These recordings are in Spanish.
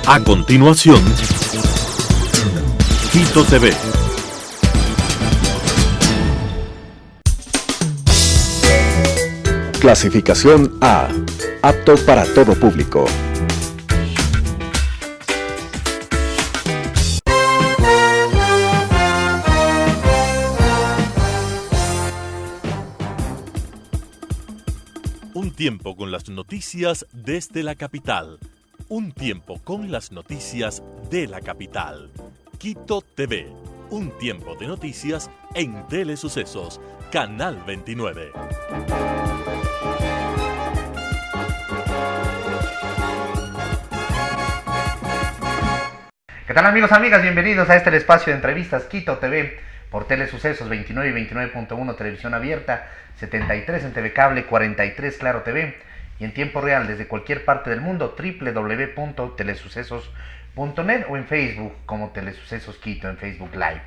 A continuación, Quito TV. Clasificación A. Apto para todo público. Un tiempo con las noticias desde la capital. Un tiempo con las noticias de la capital. Quito TV. Un tiempo de noticias en Telesucesos, Canal 29. ¿Qué tal, amigos, amigas? Bienvenidos a este espacio de entrevistas Quito TV por Telesucesos 29 y 29.1 Televisión Abierta, 73 en TV Cable, 43 Claro TV y en tiempo real desde cualquier parte del mundo www.telesucesos.net o en Facebook como Telesucesos Quito en Facebook Live.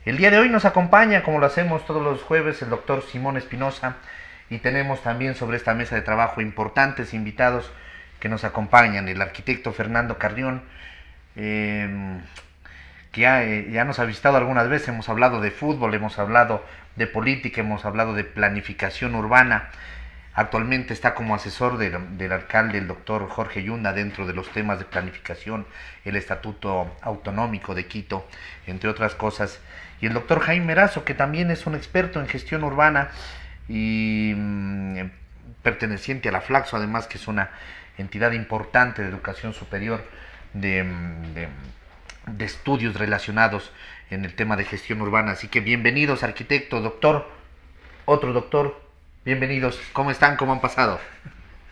El día de hoy nos acompaña, como lo hacemos todos los jueves, el doctor Simón Espinosa, y tenemos también sobre esta mesa de trabajo importantes invitados que nos acompañan: el arquitecto Fernando Carrión, que ya nos ha visitado algunas veces. Hemos hablado de fútbol, hemos hablado de política, hemos hablado de planificación urbana. Actualmente está como asesor del alcalde, el doctor Jorge Yunda, dentro de los temas de planificación, el Estatuto Autonómico de Quito, entre otras cosas. Y el doctor Jaime Erazo, que también es un experto en gestión urbana y perteneciente a la Flaxo, además, que es una entidad importante de educación superior, de estudios relacionados en el tema de gestión urbana. Así que bienvenidos, arquitecto, doctor, otro doctor, bienvenidos. ¿Cómo están? ¿Cómo han pasado?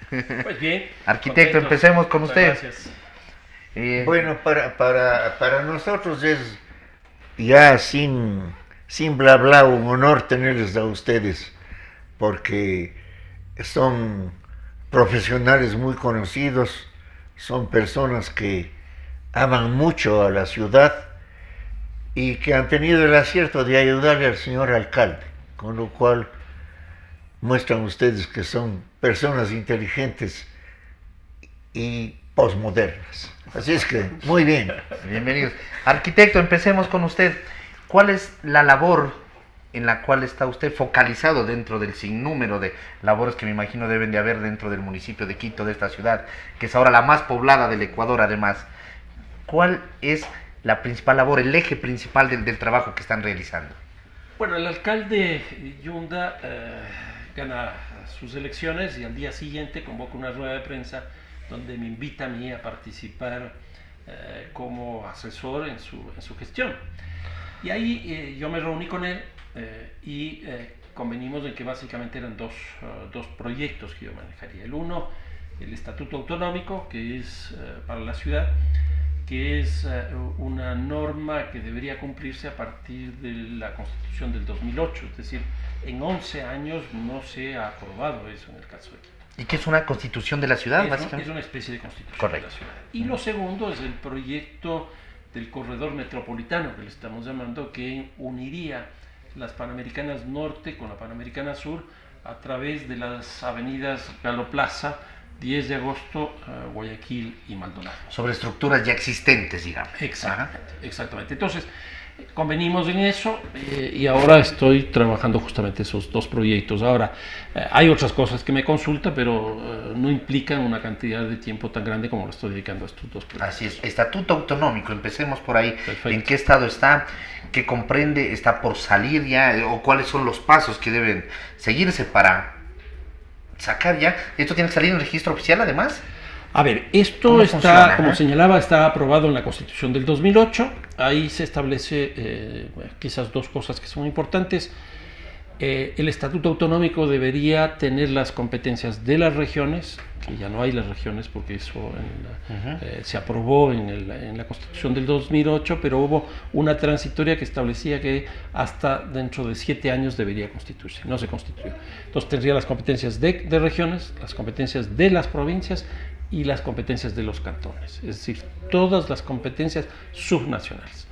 Pues bien. Arquitecto, contentos. empecemos con usted. Gracias. Bueno, para nosotros es ya sin bla bla un honor tenerles a ustedes, porque son profesionales muy conocidos, son personas que aman mucho a la ciudad y que han tenido el acierto de ayudarle al señor alcalde, con lo cual muestran ustedes que son personas inteligentes y posmodernas. Así es que, muy bien. Bienvenidos. Arquitecto, empecemos con usted. ¿Cuál es la labor en la cual está usted focalizado dentro del sinnúmero de labores que me imagino deben de haber dentro del municipio de Quito, de esta ciudad, que es ahora la más poblada del Ecuador, además? ¿Cuál es la principal labor, el eje principal del trabajo que están realizando? Bueno, el alcalde Yunda gana sus elecciones y al día siguiente convoca una rueda de prensa donde me invita a mí a participar como asesor en su gestión. Y ahí yo me reuní con él y convenimos en que básicamente eran dos proyectos que yo manejaría. El uno, el Estatuto Autonómico, que es para la ciudad, que es una norma que debería cumplirse a partir de la Constitución del 2008, es decir, en 11 años no se ha aprobado eso en el caso de Quito. ¿Y qué es una constitución de la ciudad, básicamente? Es una especie de constitución. Correcto. De la ciudad. Y lo segundo es el proyecto del corredor metropolitano, que le estamos llamando, que uniría las Panamericanas Norte con la Panamericana Sur a través de las avenidas Galo Plaza, 10 de agosto, Guayaquil y Maldonado. Sobre estructuras ya existentes, digamos. Exactamente. Entonces, convenimos en eso y ahora estoy trabajando justamente esos dos proyectos. Ahora, hay otras cosas que me consulta, pero no implican una cantidad de tiempo tan grande como lo estoy dedicando a estos dos proyectos. Así es. Estatuto Autonómico, empecemos por ahí. Perfecto. ¿En qué estado está? ¿Qué comprende? ¿Está por salir ya? ¿O cuáles son los pasos que deben seguirse para sacar ya? ¿Esto tiene que salir en el registro oficial, además? A ver, esto está, como señalaba, está aprobado en la Constitución del 2008. Ahí se establece quizás dos cosas que son importantes. El Estatuto Autonómico debería tener las competencias de las regiones, que ya no hay las regiones porque eso se aprobó en la Constitución del 2008, pero hubo una transitoria que establecía que hasta dentro de 7 años debería constituirse. No se constituyó. Entonces tendría las competencias de regiones, las competencias de las provincias y las competencias de los cantones, es decir, todas las competencias subnacionales.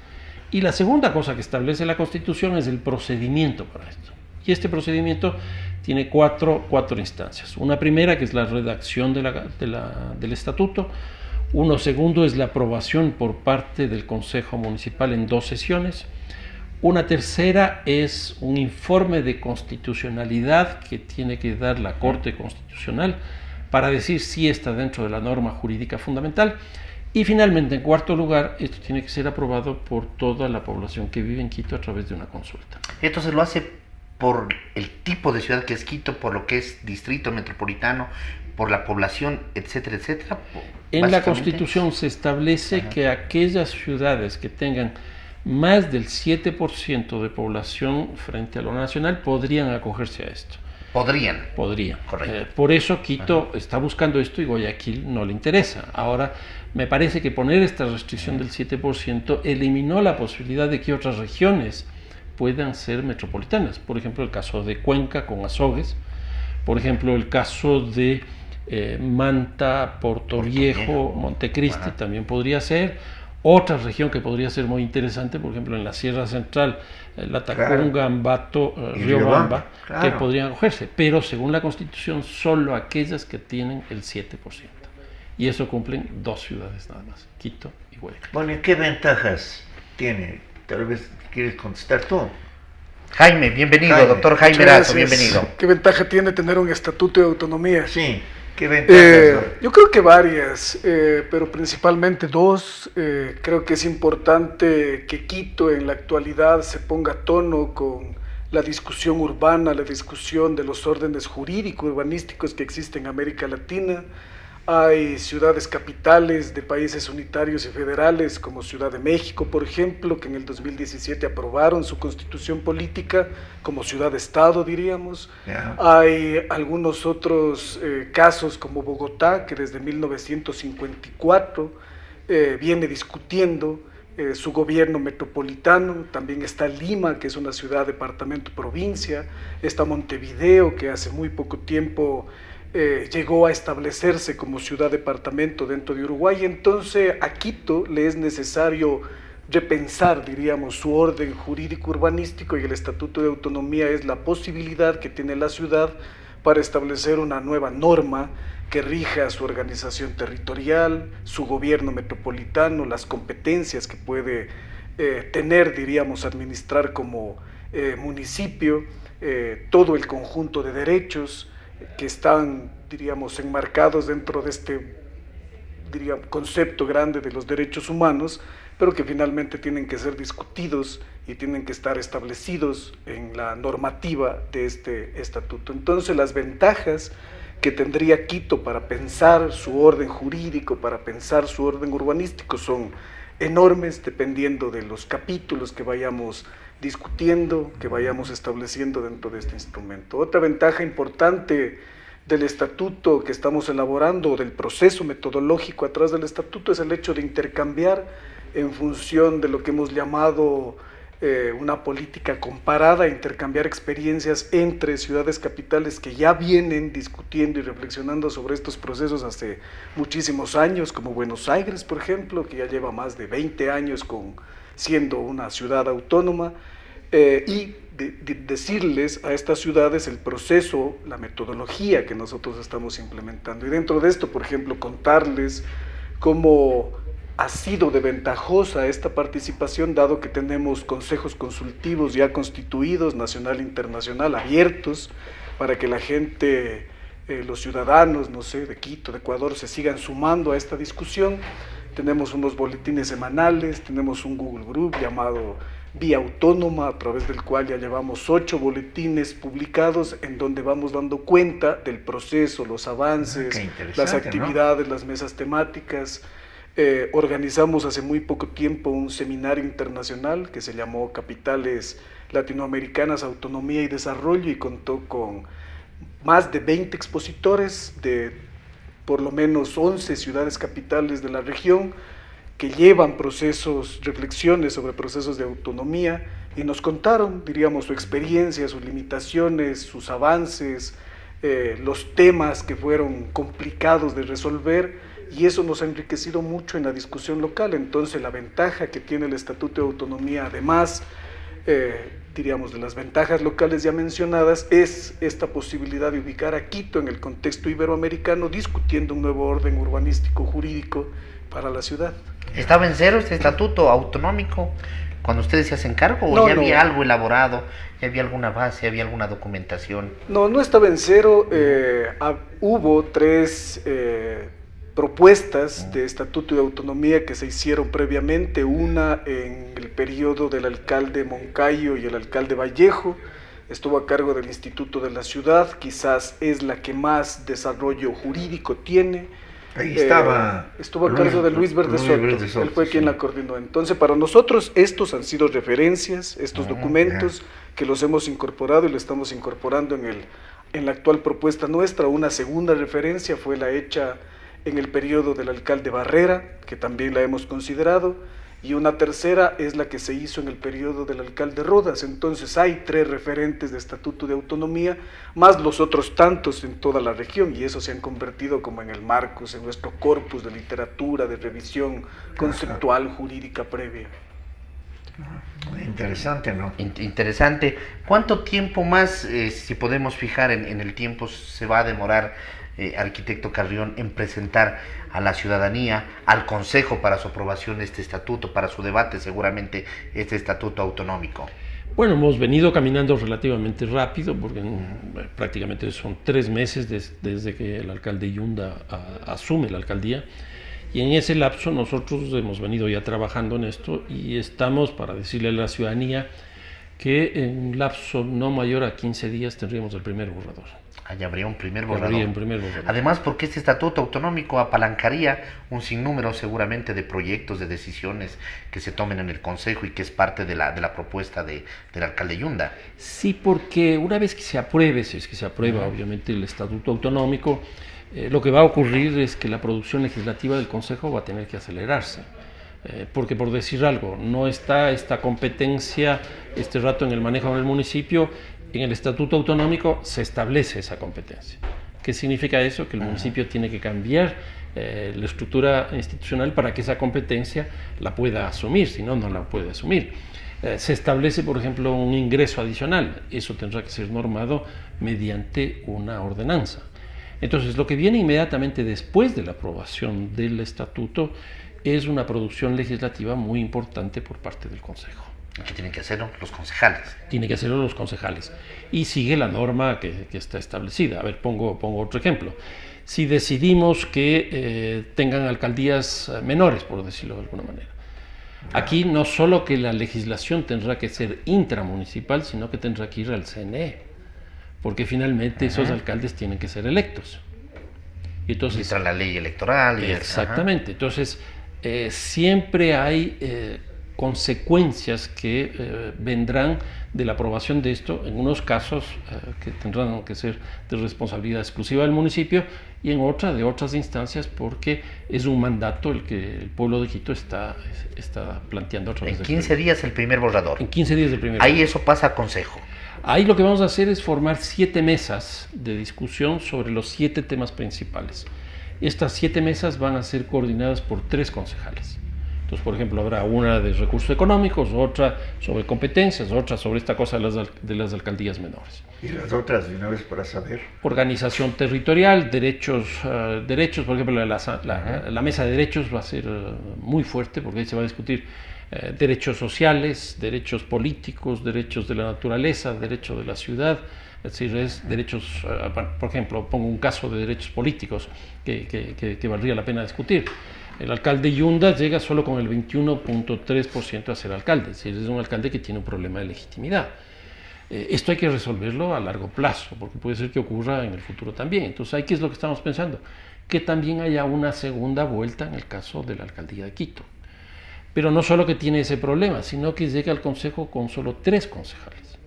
Y la segunda cosa que establece la Constitución es el procedimiento para esto. Y este procedimiento tiene cuatro instancias. Una primera, que es la redacción del estatuto. Uno segundo es la aprobación por parte del Consejo Municipal en 2 sesiones. Una tercera es un informe de constitucionalidad que tiene que dar la Corte Constitucional para decir si está dentro de la norma jurídica fundamental. Y finalmente, en cuarto lugar, esto tiene que ser aprobado por toda la población que vive en Quito a través de una consulta. Entonces lo hace por el tipo de ciudad que es Quito, por lo que es distrito metropolitano, por la población, etcétera, etcétera. En la Constitución se establece que aquellas ciudades que tengan más del 7% de población frente a lo nacional podrían acogerse a esto. Podrían. Correcto. Por eso Quito está buscando esto y Guayaquil no le interesa. Ahora, me parece que poner esta restricción del 7% eliminó la posibilidad de que otras regiones puedan ser metropolitanas. Por ejemplo, el caso de Cuenca con Azogues, por ejemplo, el caso de Manta, Puerto Viejo, Montecristi también podría ser. Otra región que podría ser muy interesante, por ejemplo, en la Sierra Central, Latacunga, Ambato, Riobamba, que podrían acogerse, pero según la Constitución, solo aquellas que tienen el 7%. Y eso cumplen 2 ciudades nada más, Quito y Guayaquil. Bueno, ¿y qué ventajas tiene? Tal vez quieres contestar tú. Jaime, bienvenido, doctor Jaime Erazo, bienvenido. ¿Qué ventaja tiene tener un estatuto de autonomía? Sí. ¿Qué ventajas? Yo creo que varias, pero principalmente 2. Creo que es importante que Quito en la actualidad se ponga a tono con la discusión urbana, la discusión de los órdenes jurídicos, urbanísticos que existen en América Latina. Hay ciudades capitales de países unitarios y federales como Ciudad de México, por ejemplo, que en el 2017 aprobaron su constitución política como ciudad-estado, diríamos. Yeah. Hay algunos otros casos como Bogotá, que desde 1954 viene discutiendo su gobierno metropolitano. También está Lima, que es una ciudad, departamento, provincia. Está Montevideo, que hace muy poco tiempo llegó a establecerse como ciudad-departamento dentro de Uruguay. Entonces a Quito le es necesario repensar, diríamos, su orden jurídico urbanístico, y el Estatuto de Autonomía es la posibilidad que tiene la ciudad para establecer una nueva norma que rija su organización territorial, su gobierno metropolitano, las competencias que puede tener, diríamos, administrar como municipio, todo el conjunto de derechos que están, diríamos, enmarcados dentro de este, diríamos, concepto grande de los derechos humanos, pero que finalmente tienen que ser discutidos y tienen que estar establecidos en la normativa de este estatuto. Entonces, las ventajas que tendría Quito para pensar su orden jurídico, para pensar su orden urbanístico, son enormes, dependiendo de los capítulos que vayamos discutiendo, que vayamos estableciendo dentro de este instrumento. Otra ventaja importante del estatuto que estamos elaborando, del proceso metodológico atrás del estatuto, es el hecho de intercambiar en función de lo que hemos llamado una política comparada, intercambiar experiencias entre ciudades capitales que ya vienen discutiendo y reflexionando sobre estos procesos hace muchísimos años, como Buenos Aires, por ejemplo, que ya lleva más de 20 años siendo una ciudad autónoma, y decirles a estas ciudades el proceso, la metodología que nosotros estamos implementando. Y dentro de esto, por ejemplo, contarles cómo ha sido de ventajosa esta participación, dado que tenemos consejos consultivos ya constituidos, nacional e internacional, abiertos, para que la gente, los ciudadanos, no sé, de Quito, de Ecuador, se sigan sumando a esta discusión. Tenemos unos boletines semanales, tenemos un Google Group llamado Vía Autónoma, a través del cual ya llevamos 8 boletines publicados en donde vamos dando cuenta del proceso, los avances, las actividades, ¿no? Las mesas temáticas. Organizamos hace muy poco tiempo un seminario internacional que se llamó Capitales Latinoamericanas, Autonomía y Desarrollo, y contó con más de 20 expositores de por lo menos 11 ciudades capitales de la región, que llevan procesos, reflexiones sobre procesos de autonomía, y nos contaron, diríamos, su experiencia, sus limitaciones, sus avances, los temas que fueron complicados de resolver, y eso nos ha enriquecido mucho en la discusión local. Entonces, la ventaja que tiene el Estatuto de Autonomía, además diríamos, de las ventajas locales ya mencionadas, es esta posibilidad de ubicar a Quito en el contexto iberoamericano, discutiendo un nuevo orden urbanístico jurídico para la ciudad. ¿Estaba en cero este estatuto autonómico cuando ustedes se hacen cargo o ya había algo elaborado, ya había alguna base, había alguna documentación? No estaba en cero. Hubo 3 propuestas de estatuto de autonomía que se hicieron previamente, una en el periodo del alcalde Moncayo y el alcalde Vallejo, estuvo a cargo del Instituto de la Ciudad, quizás es la que más desarrollo jurídico tiene. Ahí estuvo a cargo de Luis Verde Soto, él fue quien la coordinó. Entonces, para nosotros estos han sido referencias, estos documentos que los hemos incorporado y lo estamos incorporando en la actual propuesta nuestra. Una segunda referencia fue la hecha en el periodo del alcalde Barrera, que también la hemos considerado, y una tercera es la que se hizo en el periodo del alcalde Rodas. Entonces hay 3 referentes de estatuto de autonomía, más los otros tantos en toda la región, y eso se han convertido como en el marcos, en nuestro corpus de literatura, de revisión conceptual, jurídica previa. Interesante, ¿no? Interesante. ¿Cuánto tiempo más, si podemos fijar en el tiempo, se va a demorar, arquitecto Carrión, en presentar a la ciudadanía, al Consejo para su aprobación este estatuto, para su debate seguramente este estatuto autonómico? Bueno, hemos venido caminando relativamente rápido porque prácticamente son 3 meses desde que el alcalde Yunda asume la alcaldía, y en ese lapso nosotros hemos venido ya trabajando en esto y estamos para decirle a la ciudadanía que en un lapso no mayor a 15 días tendríamos el primer borrador. Allá habría un primer borrador. Además, porque este estatuto autonómico apalancaría un sinnúmero seguramente de proyectos, de decisiones que se tomen en el Consejo y que es parte de la propuesta del alcalde Yunda. Sí, porque una vez que se apruebe, si es que se aprueba obviamente el estatuto autonómico, lo que va a ocurrir es que la producción legislativa del Consejo va a tener que acelerarse. Porque, por decir algo, no está esta competencia este rato en el manejo del municipio. En el estatuto autonómico se establece esa competencia. ¿Qué significa eso? Que el municipio tiene que cambiar la estructura institucional para que esa competencia la pueda asumir, si no, no la puede asumir. Se establece, por ejemplo, un ingreso adicional. Eso tendrá que ser normado mediante una ordenanza. Entonces, lo que viene inmediatamente después de la aprobación del estatuto es una producción legislativa muy importante por parte del Consejo. ¿Qué tienen que hacerlo los concejales? Tienen que hacerlo los concejales. Y sigue la norma que está establecida. A ver, pongo otro ejemplo. Si decidimos que tengan alcaldías menores, por decirlo de alguna manera. Aquí no solo que la legislación tendrá que ser intramunicipal, sino que tendrá que ir al CNE. Porque finalmente esos alcaldes tienen que ser electos. Y entonces, entra la ley electoral. Exactamente. Entonces, siempre hay consecuencias que vendrán de la aprobación de esto, en unos casos que tendrán que ser de responsabilidad exclusiva del municipio y en de otras instancias, porque es un mandato el que el pueblo de Quito está planteando a través de 15 días el primer borrador. En 15 días el primer borrador. Ahí eso pasa a Consejo. Ahí lo que vamos a hacer es formar 7 mesas de discusión sobre los 7 temas principales. Estas 7 mesas van a ser coordinadas por 3 concejales. Entonces, por ejemplo, habrá una de recursos económicos, otra sobre competencias, otra sobre esta cosa de las alcaldías menores. ¿Y las otras de una vez para saber? Organización territorial, derechos, por ejemplo, la mesa de derechos va a ser muy fuerte porque ahí se va a discutir derechos sociales, derechos políticos, derechos de la naturaleza, derecho de la ciudad, es decir, es derechos, por ejemplo, pongo un caso de derechos políticos que valdría la pena discutir. El alcalde Yunda llega solo con el 21.3% a ser alcalde, es decir, es un alcalde que tiene un problema de legitimidad. Esto hay que resolverlo a largo plazo, porque puede ser que ocurra en el futuro también. Entonces, ¿qué es lo que estamos pensando? Que también haya una segunda vuelta en el caso de la alcaldía de Quito. Pero no solo que tiene ese problema, sino que llega al Consejo con solo 3 concejales,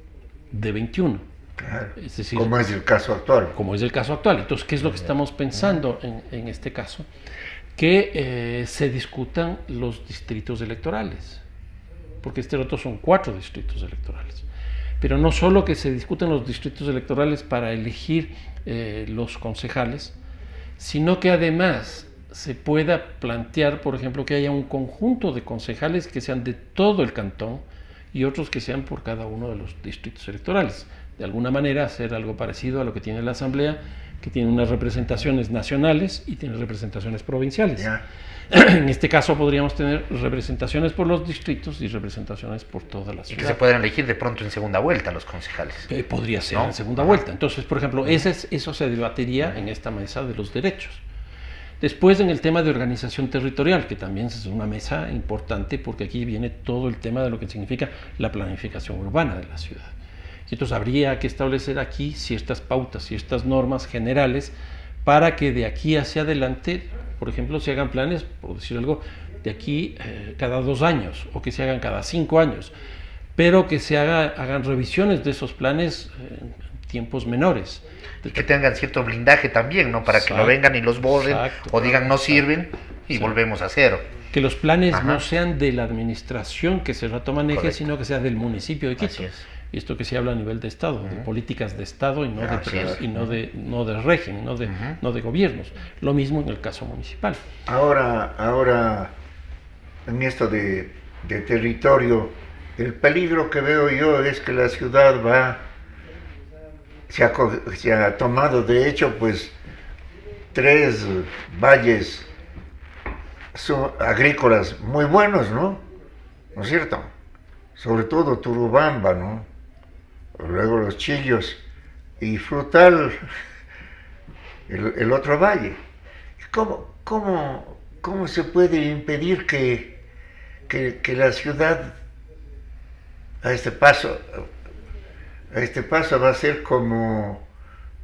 de 21. Claro, es decir, como es el caso actual. Como es el caso actual. Entonces, ¿qué es lo que estamos pensando en este caso? Que se discutan los distritos electorales, porque este rato son 4 distritos electorales. Pero no solo que se discutan los distritos electorales para elegir los concejales, sino que además se pueda plantear, por ejemplo, que haya un conjunto de concejales que sean de todo el cantón y otros que sean por cada uno de los distritos electorales. De alguna manera hacer algo parecido a lo que tiene la Asamblea, que tiene unas representaciones nacionales y tiene representaciones provinciales. Ya. En este caso podríamos tener representaciones por los distritos y representaciones por toda la ciudad. Y que se pueden elegir de pronto en segunda vuelta los concejales. Podría ser, ¿no? en segunda vuelta. Entonces, por ejemplo, eso se debatiría en esta mesa de los derechos. Después, en el tema de organización territorial, que también es una mesa importante porque aquí viene todo el tema de lo que significa la planificación urbana de la ciudad. Y entonces habría que establecer aquí ciertas pautas, ciertas normas generales para que de aquí hacia adelante, por ejemplo, se hagan planes, por decir algo, de aquí cada 2 años o que se hagan cada 5 años, pero que se hagan revisiones de esos planes en tiempos menores. Y que tengan cierto blindaje también, ¿no? Para que no vengan y los borren o digan no sirven y volvemos a cero. Que los planes no sean de la administración que Cerrato maneje, Correcto. sino que sea del municipio de Quito. Así es. Y esto que se habla a nivel de Estado, de políticas de Estado y no de régimen, no de gobiernos. Lo mismo en el caso municipal. Ahora, en esto de territorio, el peligro que veo yo es que la ciudad se ha tomado, de hecho, pues 3 valles agrícolas muy buenos, ¿no? ¿No es cierto? Sobre todo Turubamba, ¿no? Luego Los Chillos y Frutal, el otro valle. ¿Cómo se puede impedir que la ciudad a este paso va a ser como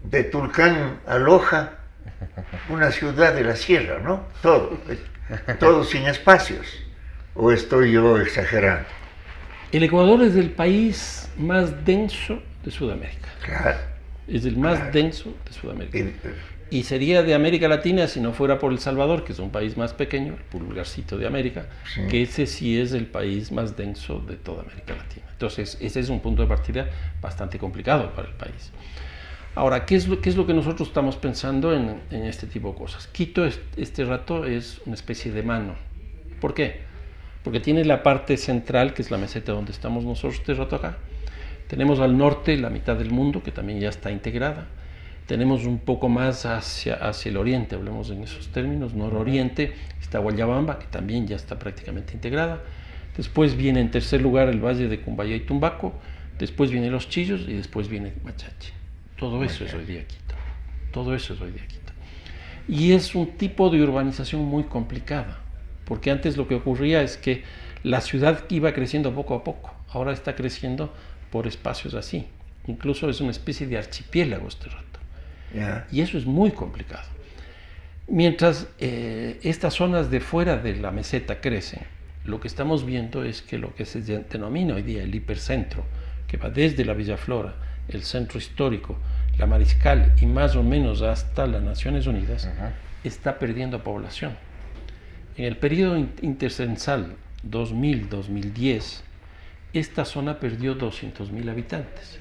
de Tulcán a Loja, una ciudad de la sierra, ¿no? Todo sin espacios. ¿O estoy yo exagerando? El Ecuador es el país más denso de Sudamérica. Claro. Es el más denso de Sudamérica. Y sería de América Latina si no fuera por El Salvador, que es un país más pequeño, el pulgarcito de América, que ese sí es el país más denso de toda América Latina. Entonces, ese es un punto de partida bastante complicado para el país. Ahora, ¿qué es lo que nosotros estamos pensando en este tipo de cosas? Quito este rato es una especie de mano. ¿Por qué? Porque tiene la parte central, que es la meseta donde estamos nosotros este rato acá. Tenemos al norte la mitad del mundo, que también ya está integrada. Tenemos un poco más hacia el oriente, hablemos en esos términos, nororiente, está Guayabamba, que también ya está prácticamente integrada. Después viene en tercer lugar el valle de Cumbaya y Tumbaco, después vienen Los Chillos y después viene Machache. Todo eso es hoy día Quito. Todo eso es hoy día Quito. Y es un tipo de urbanización muy complicada, porque antes lo que ocurría es que la ciudad iba creciendo poco a poco, ahora está creciendo por espacios así. Incluso es una especie de archipiélago este rato. Yeah. Y eso es muy complicado. Mientras estas zonas de fuera de la meseta crecen, lo que estamos viendo es que lo que se denomina hoy día el hipercentro, que va desde la Villa Flora, el centro histórico, la Mariscal y más o menos hasta las Naciones Unidas, está perdiendo población. En el periodo intercensal 2000-2010, esta zona perdió 200.000 habitantes.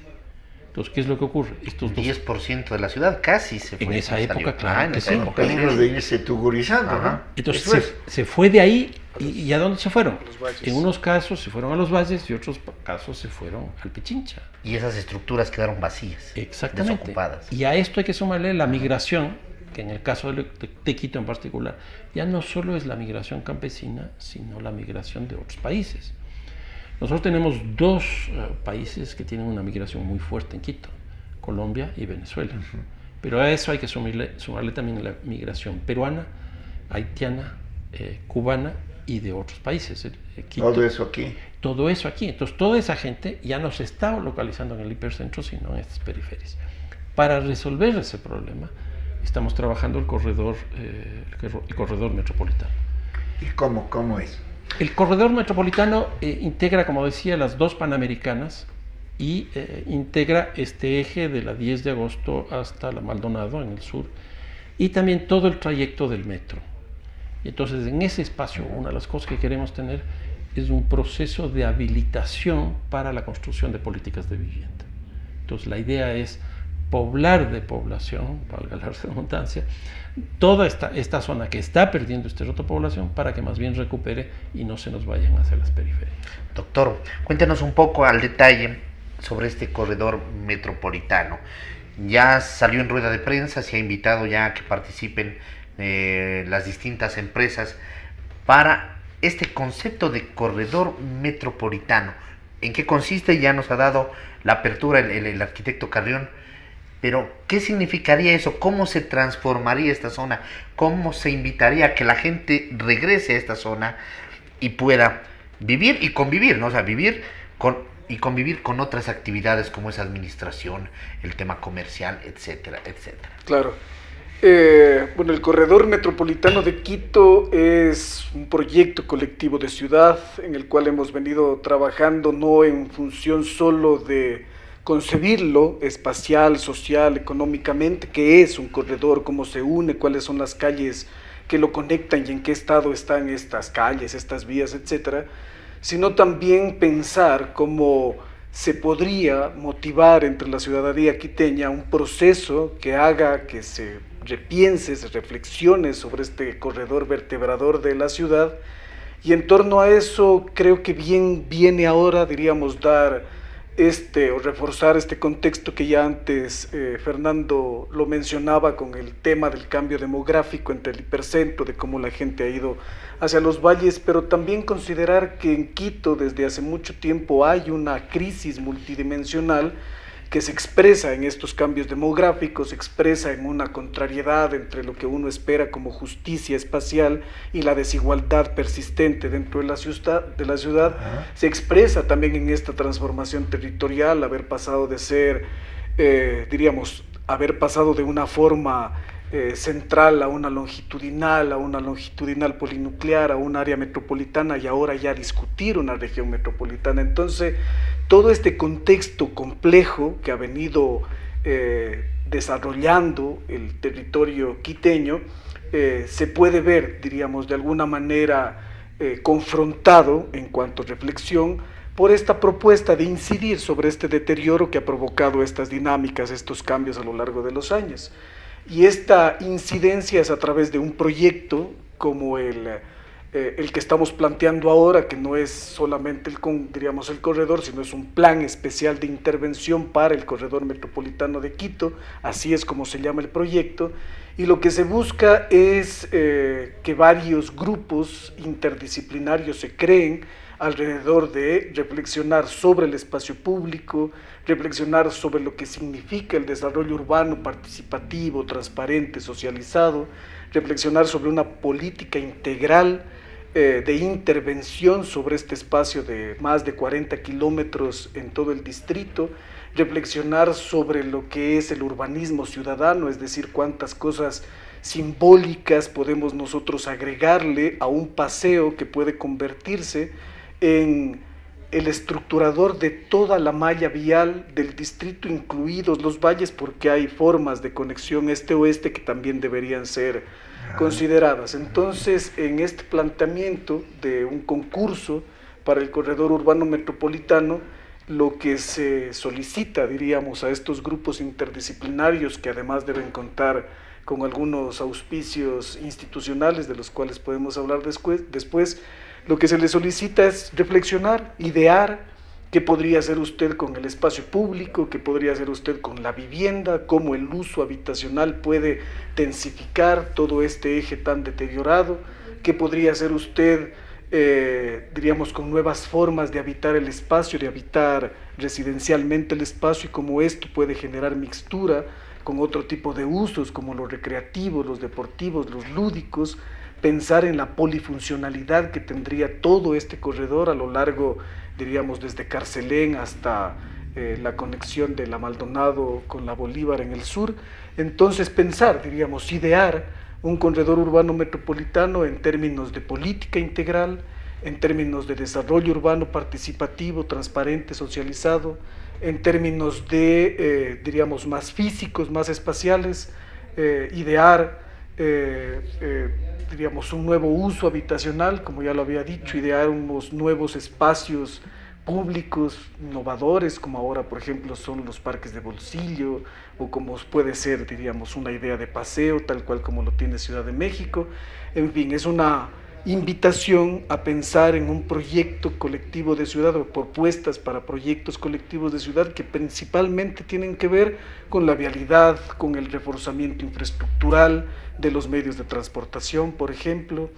Entonces, ¿qué es lo que ocurre? Estos 10% de la ciudad casi se fue. En esa época, claro. En esa época. Peligro de irse tugurizando, ¿no? Entonces se fue de ahí, ¿y a dónde se fueron? En unos casos se fueron a los valles y otros casos se fueron al Pichincha. Y esas estructuras quedaron vacías. Exactamente. Desocupadas. Y a esto hay que sumarle la migración, que en el caso de Quito en particular, ya no solo es la migración campesina, sino la migración de otros países. Nosotros tenemos 2 países que tienen una migración muy fuerte en Quito, Colombia y Venezuela. Pero a eso hay que sumarle también la migración peruana, haitiana, cubana y de otros países. Quito, todo eso aquí. Todo eso aquí. Entonces, toda esa gente ya no se está localizando en el hipercentro, sino en estas periferias. Para resolver ese problema, estamos trabajando el corredor metropolitano. ¿Y cómo es? El corredor metropolitano integra, como decía, las 2 panamericanas y integra este eje de la 10 de agosto hasta la Maldonado en el sur y también todo el trayecto del metro. Y entonces, en ese espacio, una de las cosas que queremos tener es un proceso de habilitación para la construcción de políticas de vivienda. Entonces, la idea es repoblar de población, valga la redundancia, toda esta zona que está perdiendo este reto de población para que más bien recupere y no se nos vayan hacia las periferias. Doctor, cuéntenos un poco al detalle sobre este corredor metropolitano. Ya salió en rueda de prensa, se ha invitado ya a que participen las distintas empresas para este concepto de corredor metropolitano. ¿En qué consiste? Ya nos ha dado la apertura el arquitecto Carrión, pero ¿qué significaría eso? ¿Cómo se transformaría esta zona? ¿Cómo se invitaría a que la gente regrese a esta zona y pueda vivir y convivir, ¿no? O sea, convivir con otras actividades como es administración, el tema comercial, etcétera, etcétera? Claro. Bueno, el Corredor Metropolitano de Quito es un proyecto colectivo de ciudad en el cual hemos venido trabajando no en función solo de concebirlo espacial, social, económicamente, qué es un corredor, cómo se une, cuáles son las calles que lo conectan y en qué estado están estas calles, estas vías, etcétera, sino también pensar cómo se podría motivar entre la ciudadanía quiteña un proceso que haga que se repiense, se reflexione sobre este corredor vertebrador de la ciudad, y en torno a eso creo que bien viene ahora, diríamos, dar o reforzar este contexto que ya antes Fernando lo mencionaba con el tema del cambio demográfico entre el hipercentro, de cómo la gente ha ido hacia los valles, pero también considerar que en Quito desde hace mucho tiempo hay una crisis multidimensional que se expresa en estos cambios demográficos, se expresa en una contrariedad entre lo que uno espera como justicia espacial y la desigualdad persistente dentro de la ciudad, se expresa también en esta transformación territorial, haber pasado de ser, haber pasado de una forma central a una longitudinal polinuclear, a un área metropolitana y ahora ya discutir una región metropolitana. Entonces, todo este contexto complejo que ha venido desarrollando el territorio quiteño se puede ver, diríamos, de alguna manera confrontado en cuanto a reflexión por esta propuesta de incidir sobre este deterioro que ha provocado estas dinámicas, estos cambios a lo largo de los años. Y esta incidencia es a través de un proyecto como el que estamos planteando ahora, que no es solamente el corredor, sino es un plan especial de intervención para el Corredor Metropolitano de Quito, así es como se llama el proyecto, y lo que se busca es que varios grupos interdisciplinarios se creen alrededor de reflexionar sobre el espacio público, reflexionar sobre lo que significa el desarrollo urbano participativo, transparente, socializado, reflexionar sobre una política integral de intervención sobre este espacio de más de 40 kilómetros en todo el distrito, reflexionar sobre lo que es el urbanismo ciudadano, es decir, cuántas cosas simbólicas podemos nosotros agregarle a un paseo que puede convertirse en el estructurador de toda la malla vial del distrito, incluidos los valles, porque hay formas de conexión este-oeste que también deberían ser consideradas. Entonces, en este planteamiento de un concurso para el corredor urbano metropolitano, lo que se solicita, diríamos, a estos grupos interdisciplinarios, que además deben contar con algunos auspicios institucionales de los cuales podemos hablar después, lo que se le solicita es reflexionar, idear qué podría hacer usted con el espacio público, qué podría hacer usted con la vivienda, cómo el uso habitacional puede densificar todo este eje tan deteriorado, qué podría hacer usted, diríamos, con nuevas formas de habitar el espacio, de habitar residencialmente el espacio, y cómo esto puede generar mixtura con otro tipo de usos como los recreativos, los deportivos, los lúdicos, pensar en la polifuncionalidad que tendría todo este corredor a lo largo, diríamos, desde Carcelén hasta la conexión de la Maldonado con la Bolívar en el sur. Entonces pensar, diríamos, idear un corredor urbano metropolitano en términos de política integral, en términos de desarrollo urbano participativo, transparente, socializado, en términos de, diríamos, más físicos, más espaciales, idear, diríamos, un nuevo uso habitacional, como ya lo había dicho, idear unos nuevos espacios públicos innovadores, como ahora por ejemplo son los parques de bolsillo, o como puede ser, diríamos, una idea de paseo, tal cual como lo tiene Ciudad de México. En fin, es una invitación a pensar en un proyecto colectivo de ciudad, o propuestas para proyectos colectivos de ciudad que principalmente tienen que ver con la vialidad, con el reforzamiento infraestructural de los medios de transportación, por ejemplo,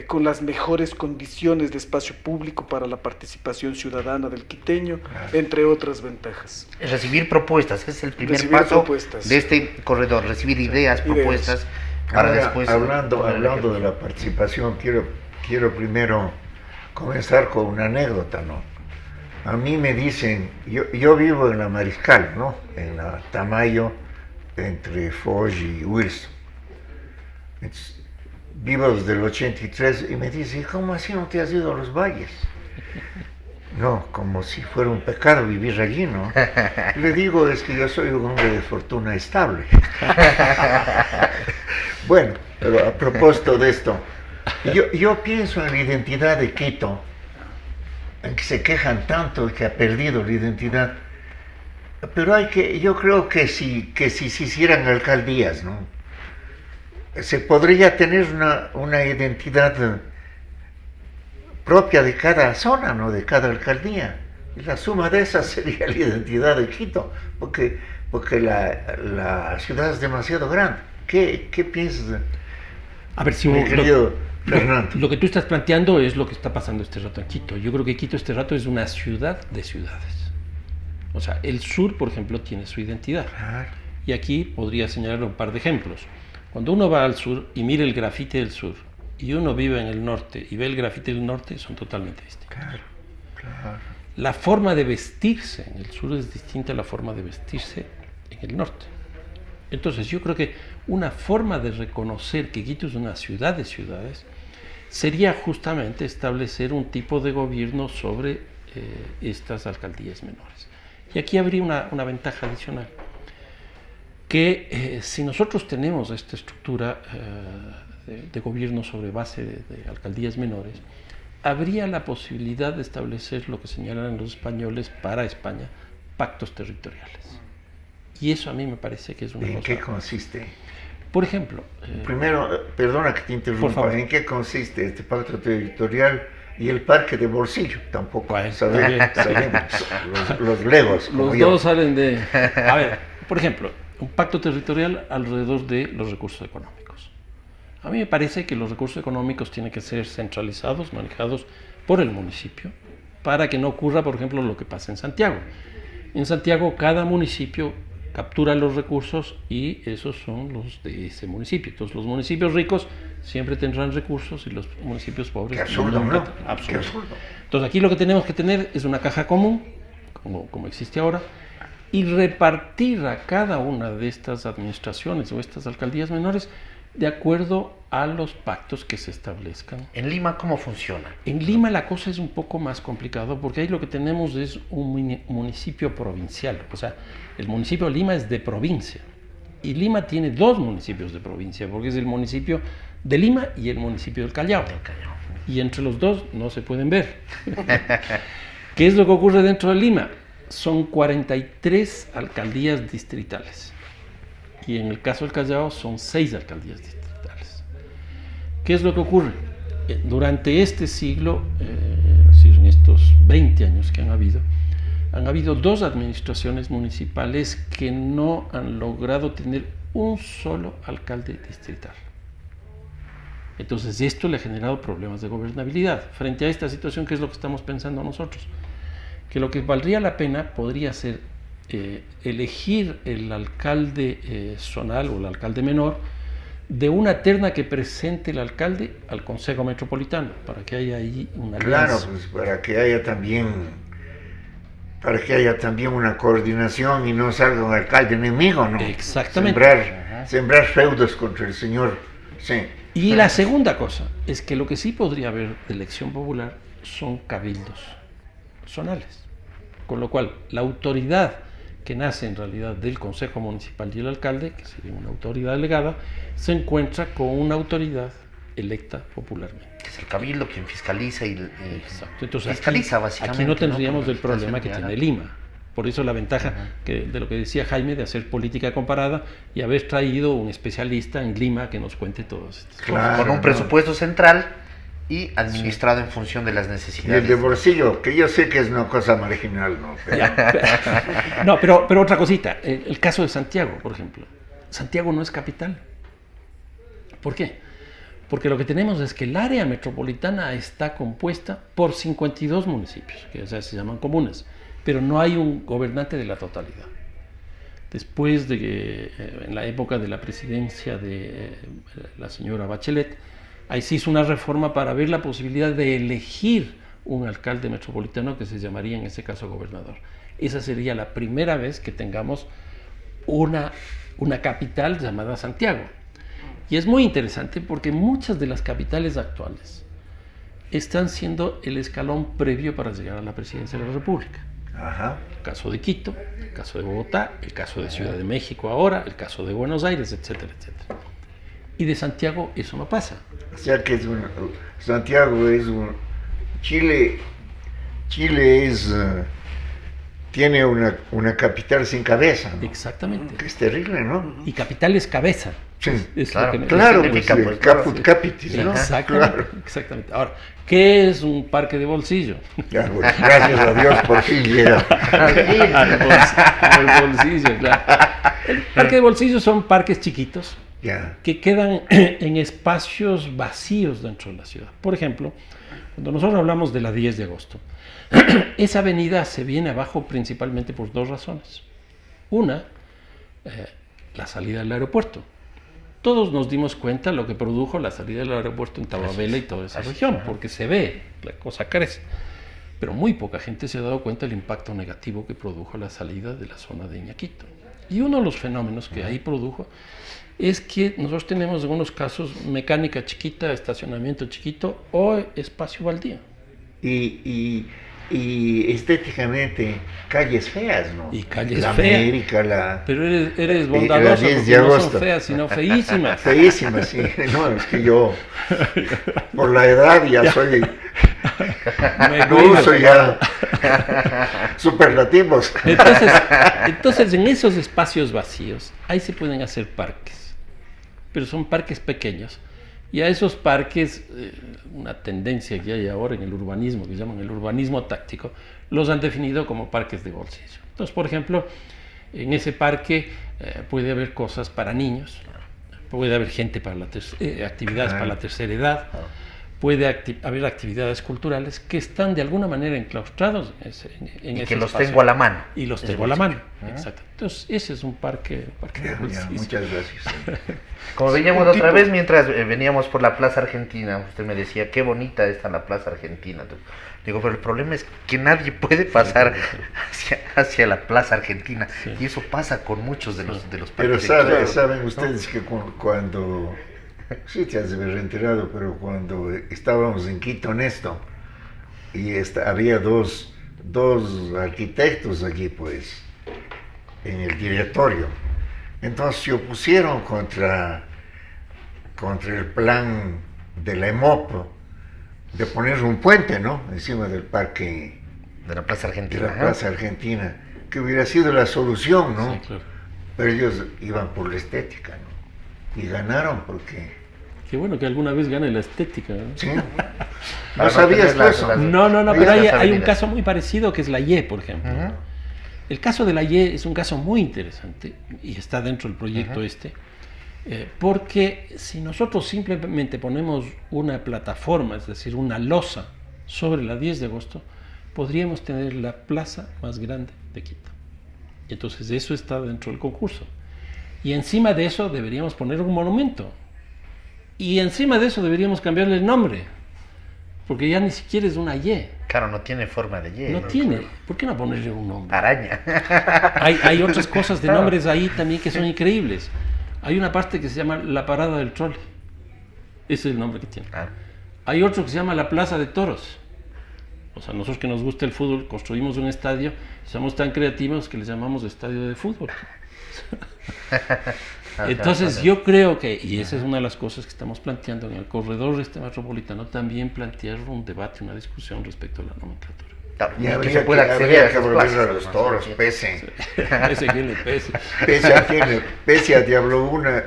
con las mejores condiciones de espacio público para la participación ciudadana del quiteño, entre otras ventajas. Recibir propuestas, ese es el primer paso de este corredor, recibir ideas, propuestas. Para ahora, después, hablando de la participación, quiero primero comenzar con una anécdota, ¿no? A mí me dicen, yo vivo en la Mariscal, ¿no? En la Tamayo, entre Foch y Wilson. Vivo desde el 83 y me dicen, ¿cómo así no te has ido a los valles? No, como si fuera un pecado vivir allí, ¿no? Le digo, es que yo soy un hombre de fortuna estable. Bueno, pero a propósito de esto, yo pienso en la identidad de Quito, en que se quejan tanto y que ha perdido la identidad, pero yo creo que si se hicieran alcaldías, ¿no? Se podría tener una identidad propia de cada zona, ¿no? De cada alcaldía. Y la suma de esas sería la identidad de Quito, porque la ciudad es demasiado grande. ¿Qué piensas? A ver, si lo que tú estás planteando es lo que está pasando este rato en Quito. Yo creo que Quito este rato es una ciudad de ciudades. O sea, el sur, por ejemplo, tiene su identidad. Claro. Y aquí podría señalar un par de ejemplos. Cuando uno va al sur y mira el grafite del sur, y uno vive en el norte y ve el grafite del norte, son totalmente distintos. Claro. La forma de vestirse en el sur es distinta a la forma de vestirse en el norte. Entonces yo creo que una forma de reconocer que Quito es una ciudad de ciudades sería justamente establecer un tipo de gobierno sobre estas alcaldías menores. Y aquí habría una ventaja adicional, que si nosotros tenemos esta estructura de gobierno sobre base de alcaldías menores, habría la posibilidad de establecer lo que señalan los españoles para España, pactos territoriales. Y eso a mí me parece que es una cosa... ¿En qué consiste? Por ejemplo... Primero, perdona que te interrumpa, ¿en qué consiste este pacto territorial y el parque de bolsillo? Tampoco sabemos los legos. Los dos salen de... A ver, por ejemplo, un pacto territorial alrededor de los recursos económicos. A mí me parece que los recursos económicos tienen que ser centralizados, manejados por el municipio, para que no ocurra, por ejemplo, lo que pasa en Santiago. En Santiago, cada municipio captura los recursos y esos son los de ese municipio. Entonces, los municipios ricos siempre tendrán recursos y los municipios pobres... ¡Qué absurdo, ¿no? Absurdo. Qué absurdo. Entonces, aquí lo que tenemos que tener es una caja común, como existe ahora, y repartir a cada una de estas administraciones o estas alcaldías menores de acuerdo a los pactos que se establezcan. ¿En Lima cómo funciona? En Lima la cosa es un poco más complicado porque ahí lo que tenemos es un municipio provincial. O sea, el municipio de Lima es de provincia. Y Lima tiene dos municipios de provincia, porque es el municipio de Lima y el municipio del Callao. Y entre los dos no se pueden ver. ¿Qué es lo que ocurre dentro de Lima? Son 43 alcaldías distritales. Y en el caso del Callao son 6 alcaldías distritales. ¿Qué es lo que ocurre? Durante este siglo, en estos 20 años que han habido 2 administraciones municipales que no han logrado tener un solo alcalde distrital. Entonces esto le ha generado problemas de gobernabilidad. Frente a esta situación, ¿qué es lo que estamos pensando nosotros? Que lo que valdría la pena podría ser elegir el alcalde zonal o el alcalde menor de una terna que presente el alcalde al Consejo Metropolitano, para que haya ahí una alianza. Claro, pues para que haya también una coordinación y no salga un alcalde enemigo, ¿no? Exactamente. Sembrar feudos contra el señor. Sí. Y la segunda cosa es que lo que sí podría haber de elección popular son cabildos zonales, con lo cual la autoridad que nace en realidad del Consejo Municipal y el alcalde, que sería una autoridad delegada, se encuentra con una autoridad electa popularmente. Es el cabildo quien fiscaliza y exacto. Entonces, fiscaliza básicamente. Aquí no tendríamos el problema que tiene Lima. Por eso la ventaja de lo que decía Jaime de hacer política comparada y haber traído un especialista en Lima que nos cuente todas estas cosas. Con un presupuesto central y administrado en función de las necesidades. Y el de bolsillo, que yo sé que es una cosa marginal, ¿no? Pero otra cosita, el caso de Santiago, por ejemplo. Santiago no es capital. ¿Por qué? Porque lo que tenemos es que el área metropolitana está compuesta por 52 municipios, que se llaman comunas, pero no hay un gobernante de la totalidad. Después de que, en la época de la presidencia de la señora Bachelet, ahí se hizo una reforma para ver la posibilidad de elegir un alcalde metropolitano que se llamaría en ese caso gobernador. Esa sería la primera vez que tengamos una capital llamada Santiago. Y es muy interesante porque muchas de las capitales actuales están siendo el escalón previo para llegar a la presidencia de la República. El caso de Quito, el caso de Bogotá, el caso de Ciudad de México ahora, el caso de Buenos Aires, etcétera, etcétera. Y de Santiago eso no pasa. O sea que Santiago es Chile es tiene una capital sin cabeza, ¿no? Exactamente. Que es terrible, ¿no? Y capital es cabeza. Sí, es claro, caput capitis, ¿no? Exactamente, claro. Exactamente. Ahora, ¿qué es un parque de bolsillo? Ya, bueno, gracias a Dios por fin llega. El bolsillo, claro. El parque de bolsillo son parques chiquitos que quedan en espacios vacíos dentro de la ciudad. Por ejemplo, cuando nosotros hablamos de la 10 de agosto, esa avenida se viene abajo principalmente por dos razones. Una, la salida del aeropuerto. Todos nos dimos cuenta lo que produjo la salida del aeropuerto en Tababela y toda esa región, porque se ve, la cosa crece. Pero muy poca gente se ha dado cuenta del impacto negativo que produjo la salida de la zona de Iñaquito. Y uno de los fenómenos que ahí produjo es que nosotros tenemos en algunos casos mecánica chiquita, estacionamiento chiquito o espacio baldío. Y estéticamente calles feas, ¿no? Y calles la feas. América, pero eres bondadoso, la 10 de porque no agosto. son feas, sino feísimas. Feísimas, sí. No, es que yo, por la edad ya soy... no uso ya superlativos. Entonces, en esos espacios vacíos, ahí se pueden hacer parques. Pero son parques pequeños. Y a esos parques, una tendencia que hay ahora en el urbanismo, que llaman el urbanismo táctico, los han definido como parques de bolsillo. Entonces, por ejemplo, en ese parque puede haber cosas para niños, puede haber gente para actividades para la tercera edad, puede haber actividades culturales que están de alguna manera enclaustrados en ese y que los espacio. tengo a la mano. Y los tengo a la mano, exacto. Entonces, ese es un parque de bolsillo. Muchas gracias. Como veíamos la otra vez, mientras veníamos por la Plaza Argentina, usted me decía, qué bonita está la Plaza Argentina. Digo, pero el problema es que nadie puede pasar hacia la Plaza Argentina. Sí. Y eso pasa con muchos de los parques. Pero saben ustedes que cuando... Sí, te has de haber enterado, pero cuando estábamos en Quito en esto, y había dos arquitectos allí, pues, en el directorio. Entonces se opusieron contra el plan de la EMOP de poner un puente, ¿no? Encima del parque de la Plaza Argentina. De la Plaza Argentina, que hubiera sido la solución, ¿no? Sí, claro. Pero ellos iban por la estética, ¿no? Y ganaron porque... Qué bueno que alguna vez gane la estética, ¿no? Sí. ¿No sabías eso? No, pero hay un caso muy parecido que es la Y, por ejemplo. El caso de la Y es un caso muy interesante y está dentro del proyecto porque si nosotros simplemente ponemos una plataforma, es decir, una losa sobre la 10 de agosto, podríamos tener la plaza más grande de Quito. Y entonces eso está dentro del concurso. Y encima de eso deberíamos poner un monumento. Y encima de eso deberíamos cambiarle el nombre, porque ya ni siquiera es una Y. Claro, no tiene forma de Y. No tiene. ¿Por qué no ponerle un nombre? Araña. Hay otras cosas de nombres ahí también que son increíbles. Hay una parte que se llama la Parada del Trole. Ese es el nombre que tiene. Hay otro que se llama la Plaza de Toros. O sea, nosotros que nos gusta el fútbol, construimos un estadio, somos tan creativos que le llamamos estadio de fútbol. Entonces yo creo que, y esa es una de las cosas que estamos planteando en el corredor metropolitano, también plantear un debate, una discusión respecto a la nomenclatura. Y que se pueda acceder a los toros, pese a Diablo Una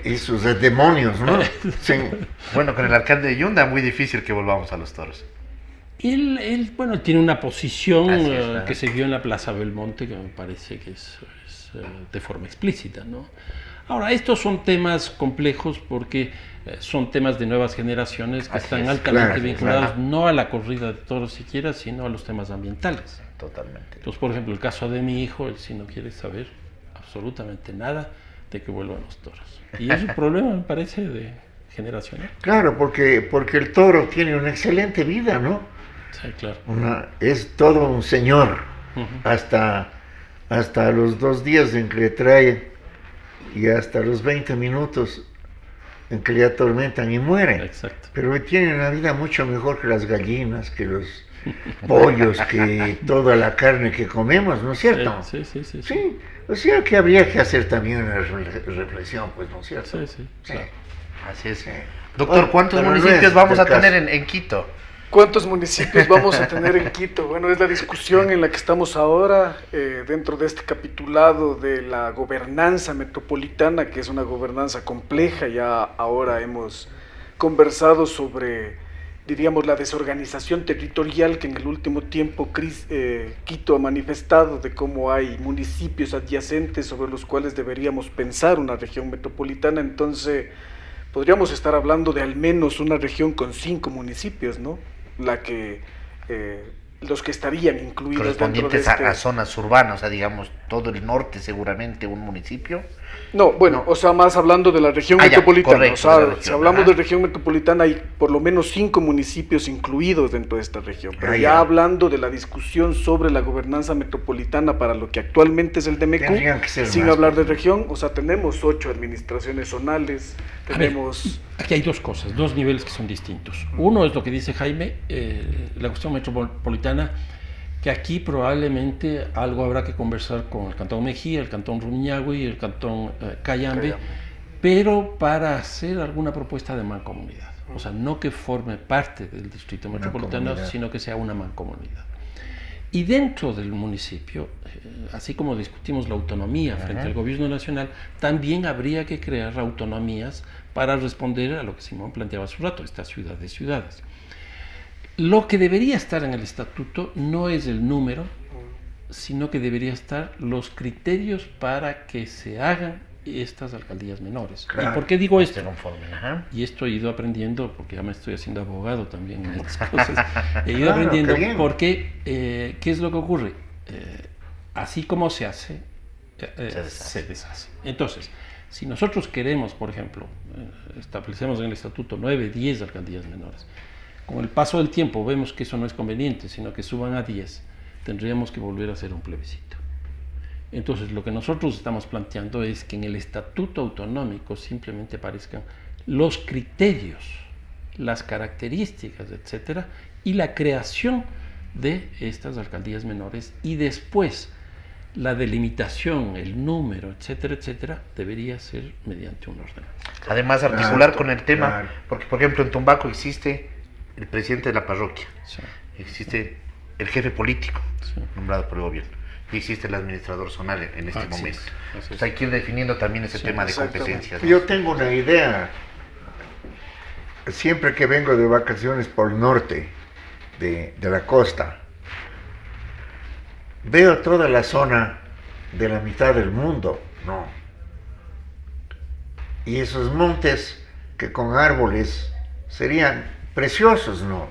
y sus demonios, ¿no? Sí. Bueno, con el alcalde de Yunda, muy difícil que volvamos a los toros. Él tiene una posición que se vio en la Plaza Belmonte que me parece que es de forma explícita, ¿no? Ahora, estos son temas complejos porque son temas de nuevas generaciones que están altamente vinculados no a la corrida de toros siquiera, sino a los temas ambientales. Totalmente. Entonces, por ejemplo, el caso de mi hijo, él sí no quiere saber absolutamente nada de que vuelvan los toros. Y es un problema, me parece, de generacional. Claro, porque el toro tiene una excelente vida, ¿no? Sí, claro. Es todo un señor, hasta los 2 días en que le traen y hasta los 20 minutos en que le atormentan y muere. Exacto. Pero tiene una vida mucho mejor que las gallinas, que los pollos, que toda la carne que comemos, ¿no es cierto? Sí. O sea que habría que hacer también una reflexión, pues, ¿no es cierto? Sí. Claro. Así es. Doctor, ¿cuántos municipios vamos a tener en Quito? ¿Cuántos municipios vamos a tener en Quito? Bueno, es la discusión en la que estamos ahora dentro de este capitulado de la gobernanza metropolitana, que es una gobernanza compleja. Ya ahora hemos conversado sobre, diríamos, la desorganización territorial que en el último tiempo Quito ha manifestado, de cómo hay municipios adyacentes sobre los cuales deberíamos pensar una región metropolitana. Entonces, podríamos estar hablando de al menos una región con 5 municipios, ¿no? Los que estarían incluidos correspondientes dentro de a zonas urbanas, o sea, digamos, todo el norte seguramente un municipio. No, bueno, o sea, más hablando de la región metropolitana. Correcto, o sea, región, si hablamos de región metropolitana, hay por lo menos 5 municipios incluidos dentro de esta región. Pero ya hablando de la discusión sobre la gobernanza metropolitana para lo que actualmente es el DMQ, sin hablar de región, o sea, tenemos 8 administraciones zonales, tenemos... Aquí hay 2 cosas, 2 niveles que son distintos. Uno es lo que dice Jaime, la cuestión metropolitana, que aquí probablemente algo habrá que conversar con el Cantón Mejía, el Cantón Rumiñahui y el Cantón Cayambe, pero para hacer alguna propuesta de mancomunidad. O sea, no que forme parte del distrito metropolitano, sino que sea una mancomunidad. Y dentro del municipio, así como discutimos la autonomía frente al gobierno nacional, también habría que crear autonomías para responder a lo que Simón planteaba hace un rato, estas ciudades. Lo que debería estar en el estatuto no es el número, sino que debería estar los criterios para que se hagan estas alcaldías menores. Claro. ¿Y por qué digo esto? Y esto he ido aprendiendo, porque ya me estoy haciendo abogado también en estas cosas. He ido aprendiendo porque, ¿qué es lo que ocurre? Así como se hace, se deshace. Entonces, si nosotros queremos, por ejemplo, establecemos en el estatuto 9, 10 alcaldías menores, con el paso del tiempo vemos que eso no es conveniente, sino que suban a 10, tendríamos que volver a hacer un plebiscito. Entonces, lo que nosotros estamos planteando es que en el estatuto autonómico simplemente aparezcan los criterios, las características, etcétera, y la creación de estas alcaldías menores, y después la delimitación, el número, etcétera, debería ser mediante un orden. Además, articular con el tema, porque por ejemplo en Tumbaco existe el presidente de la parroquia, existe el jefe político nombrado por el gobierno, y existe el administrador zonal en este momento. Entonces hay que ir definiendo también ese tema de competencias, ¿no? Yo tengo una idea. Siempre que vengo de vacaciones por el norte de la costa, veo toda la zona de la mitad del mundo, ¿no? Y esos montes que con árboles serían preciosos, ¿no?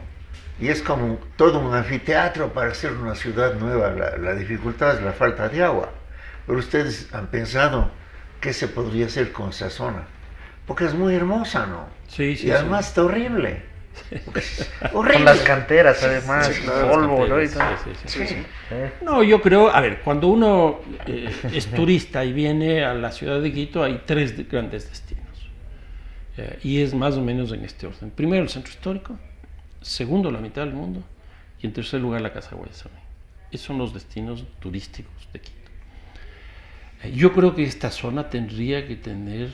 Y es como todo un anfiteatro para hacer una ciudad nueva. La dificultad es la falta de agua. Pero ustedes han pensado qué se podría hacer con esa zona, porque es muy hermosa, ¿no? Sí, y además está horrible. Horrible. Con las canteras, además, polvo, ¿no? No, yo creo, a ver, cuando uno es turista y viene a la ciudad de Quito, hay 3 grandes destinos. Y es más o menos en este orden. Primero, el centro histórico. Segundo, la mitad del mundo. Y en tercer lugar, la Casa Guayasami. Esos son los destinos turísticos de Quito. Yo creo que esta zona tendría que tener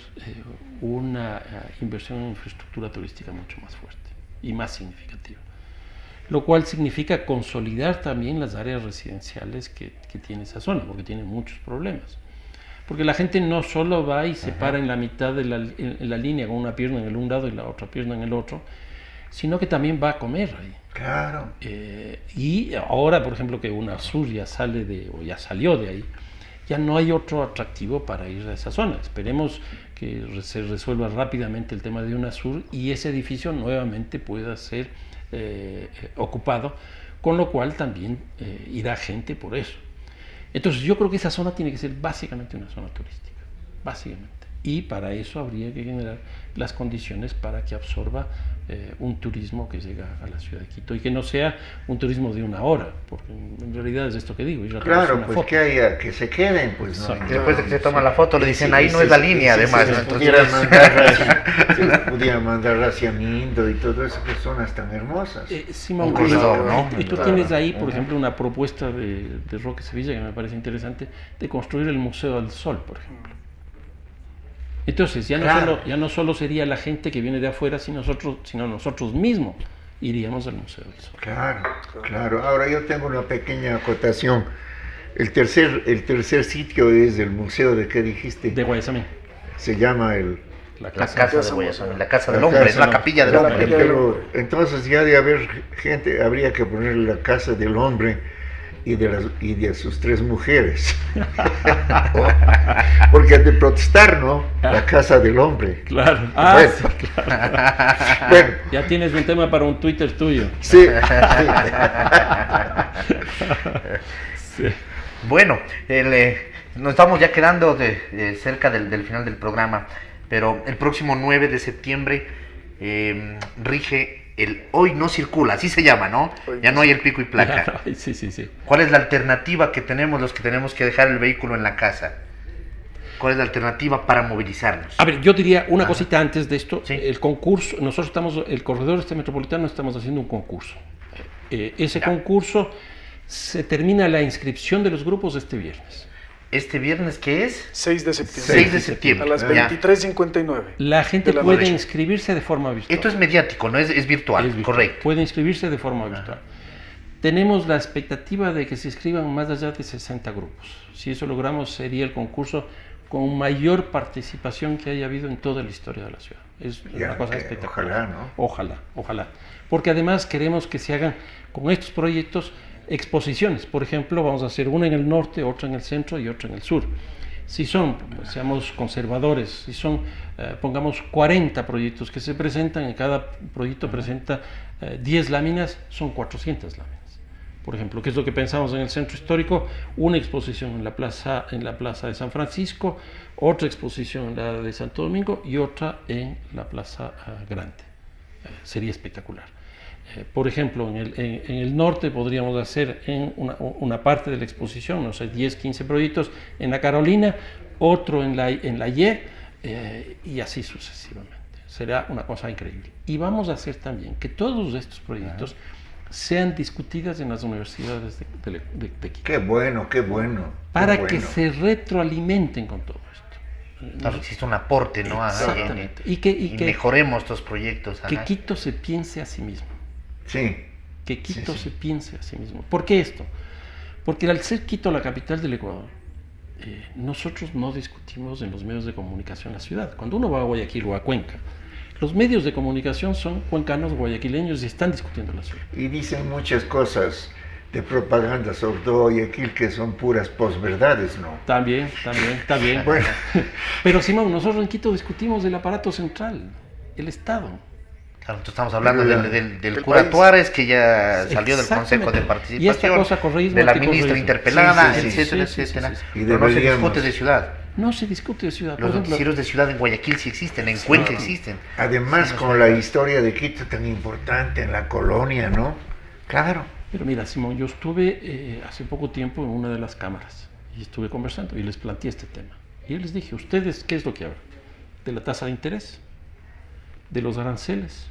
una inversión en infraestructura turística mucho más fuerte y más significativa, lo cual significa consolidar también las áreas residenciales que tiene esa zona, porque tiene muchos problemas. Porque la gente no solo va y se para en la mitad de la línea con una pierna en el un lado y la otra pierna en el otro, sino que también va a comer ahí. Claro. Y ahora, por ejemplo, que UNASUR ya ya salió de ahí, ya no hay otro atractivo para ir a esa zona. Esperemos que se resuelva rápidamente el tema de UNASUR y ese edificio nuevamente pueda ser ocupado, con lo cual también irá gente por eso. Entonces yo creo que esa zona tiene que ser básicamente una zona turística, básicamente. Y para eso habría que generar las condiciones para que absorba un turismo que llega a la ciudad de Quito y que no sea un turismo de una hora, porque en realidad es esto que digo. Claro, pues foto. Que se queden, pues no. Después de que se toman la foto le dicen ahí no es la línea, además. Se les pudiera mandar hacia Mindo y todo eso, que zonas tan hermosas. Simón, un corredor, ¿no? Y tú tienes ahí, por ejemplo, una propuesta de Roque Sevilla que me parece interesante, de construir el Museo del Sol, por ejemplo. Entonces ya no solo sería la gente que viene de afuera, sino nosotros mismos iríamos al Museo del Sol. Claro. Ahora yo tengo una pequeña acotación. El tercer sitio es el museo de ¿qué dijiste? De Guayasamín. Se llama la casa de Guayasamín, la casa del hombre, es la capilla del hombre. Pero entonces ya de haber gente, habría que poner la casa del hombre y de sus 3 mujeres. Porque de protestar, ¿no? La casa del hombre. Claro. Bueno. Ya tienes un tema para un Twitter tuyo. Sí. Sí. Bueno, nos estamos ya quedando cerca del final del programa, pero el próximo 9 de septiembre rige el Hoy No Circula, así se llama, ¿no? Ya no hay el pico y placa. Sí. ¿Cuál es la alternativa que tenemos los que tenemos que dejar el vehículo en la casa? ¿Cuál es la alternativa para movilizarnos? A ver, yo diría una cosita antes de esto. ¿Sí? El concurso, el corredor metropolitano estamos haciendo un concurso. Ese concurso se termina la inscripción de los grupos este viernes. ¿Este viernes qué es? 6 de septiembre. 6 de septiembre. A las 23:59. La gente puede inscribirse de forma virtual. Esto es mediático, no es virtual, correcto. Puede inscribirse de forma virtual. Tenemos la expectativa de que se inscriban más allá de 60 grupos. Si eso logramos, sería el concurso con mayor participación que haya habido en toda la historia de la ciudad. Es una cosa espectacular. Ojalá, ¿no? Ojalá. Porque además queremos que se hagan con estos proyectos exposiciones. Por ejemplo, vamos a hacer una en el norte, otra en el centro y otra en el sur. Si son, seamos conservadores, si son, pongamos 40 proyectos que se presentan, en cada proyecto presenta 10 láminas, son 400 láminas. Por ejemplo, ¿qué es lo que pensamos en el centro histórico? Una exposición en la plaza de San Francisco, otra exposición en la de Santo Domingo y otra en la Plaza Grande. Sería espectacular. Por ejemplo, en el norte podríamos hacer en una parte de la exposición, no sé, 10, 15 proyectos en la Carolina, otro en la Y, y así sucesivamente. Será una cosa increíble. Y vamos a hacer también que todos estos proyectos sean discutidas en las universidades de Quito. Qué bueno. Para que se retroalimenten con todo esto. Claro, existe un aporte, ¿no? Exactamente. Y que mejoremos estos proyectos. Que Quito se piense a sí mismo. Sí. Que Quito se piense a sí mismo. ¿Por qué esto? Porque al ser Quito la capital del Ecuador, nosotros no discutimos en los medios de comunicación la ciudad. Cuando uno va a Guayaquil o a Cuenca, los medios de comunicación son cuencanos, guayaquileños y están discutiendo la ciudad. Y dicen muchas cosas de propaganda sobre todo Guayaquil que son puras posverdades, ¿no? También. Bueno. Pero Simón, nosotros en Quito discutimos del aparato central, el Estado. Claro, entonces estamos hablando del cura Tuárez, que ya salió del Consejo de Participación, y esta cosa, de la ministra interpelada, etcétera. Pero no se discute de ciudad. No se discute de ciudad. Los noticieros de ciudad en Guayaquil sí existen, en Cuenca existen. Además, con la historia de Quito tan importante en la colonia, ¿no? Claro. Pero mira, Simón, yo estuve hace poco tiempo en una de las cámaras y estuve conversando y les planteé este tema. Y yo les dije, ¿ustedes qué es lo que hablan? ¿De la tasa de interés? ¿De los aranceles?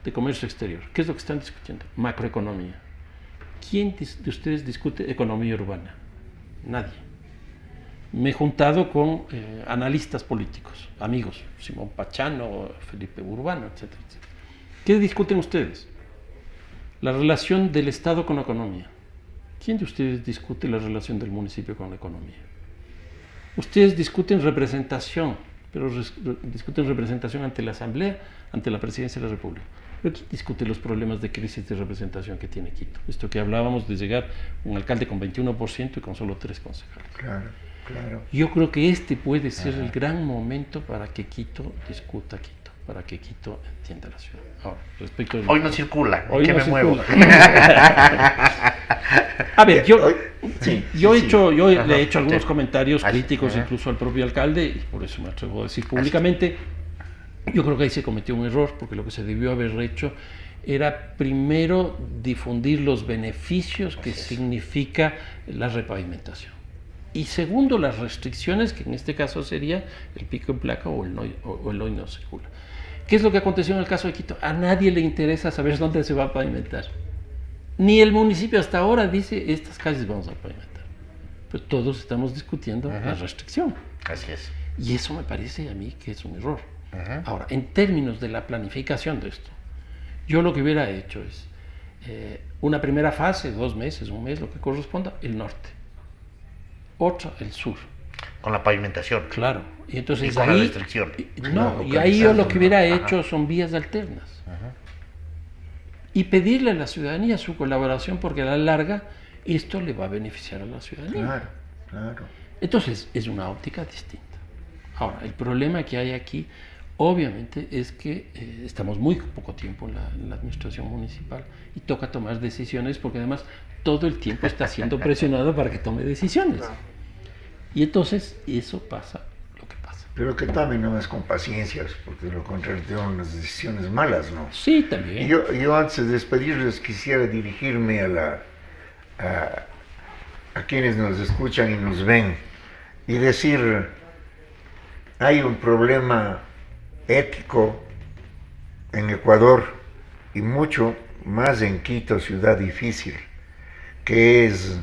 ¿De comercio exterior? ¿Qué es lo que están discutiendo? Macroeconomía. ¿Quién de ustedes discute economía urbana? Nadie. me he juntado con analistas políticos, amigos, Simón Pachano, Felipe Urbano, etcétera, etcétera. ¿Qué discuten ustedes? La relación del Estado con la economía. ¿Quién de ustedes discute la relación del municipio con la economía? Ustedes discuten representación, pero discuten representación ante la Asamblea, ante la Presidencia de la República. Pero ¿quién discute los problemas de crisis de representación que tiene Quito? Esto que hablábamos de llegar un alcalde con 21% y con solo 3 concejales. Claro, claro. Yo creo que este puede ser el gran momento para que Quito discuta Quito, para que Quito entienda la ciudad. Ahora, respecto hoy no circula, hoy ¿qué no me circula. muevo? A ver, yo Ajá, le he hecho algunos sí. comentarios Así, críticos ajá. incluso al propio alcalde, y por eso me atrevo a decir públicamente. Yo creo que ahí se cometió un error, porque lo que se debió haber hecho era primero difundir los beneficios que significa la repavimentación. Y segundo, las restricciones, que en este caso sería el pico en placa o el hoy no circula. ¿Qué es lo que aconteció en el caso de Quito? A nadie le interesa saber dónde se va a pavimentar. Ni el municipio hasta ahora dice, estas calles vamos a pavimentar. Pero todos estamos discutiendo la restricción. Así es. Y eso me parece a mí que es un error. Ahora, en términos de la planificación de esto, yo lo que hubiera hecho es una primera fase, 2 meses, 1 mes, lo que corresponda, el norte. Otra, el sur. Con la pavimentación. Claro. Y entonces con ahí, la restricción. Y ahí yo lo que hubiera hecho son vías alternas. Y pedirle a la ciudadanía su colaboración, porque a la larga esto le va a beneficiar a la ciudadanía. Claro, claro. Entonces es una óptica distinta. Ahora, el problema que hay aquí, obviamente, es que estamos muy poco tiempo en la administración municipal y toca tomar decisiones, porque además todo el tiempo está siendo presionado para que tome decisiones. Y entonces eso pasa lo que pasa. Pero que tomen nomás con paciencia, porque de lo contrario tienen unas decisiones malas, ¿no? Sí, también. Yo antes de despedirles quisiera dirigirme a quienes nos escuchan y nos ven y decir, hay un problema ético en Ecuador y mucho más en Quito, ciudad difícil, que es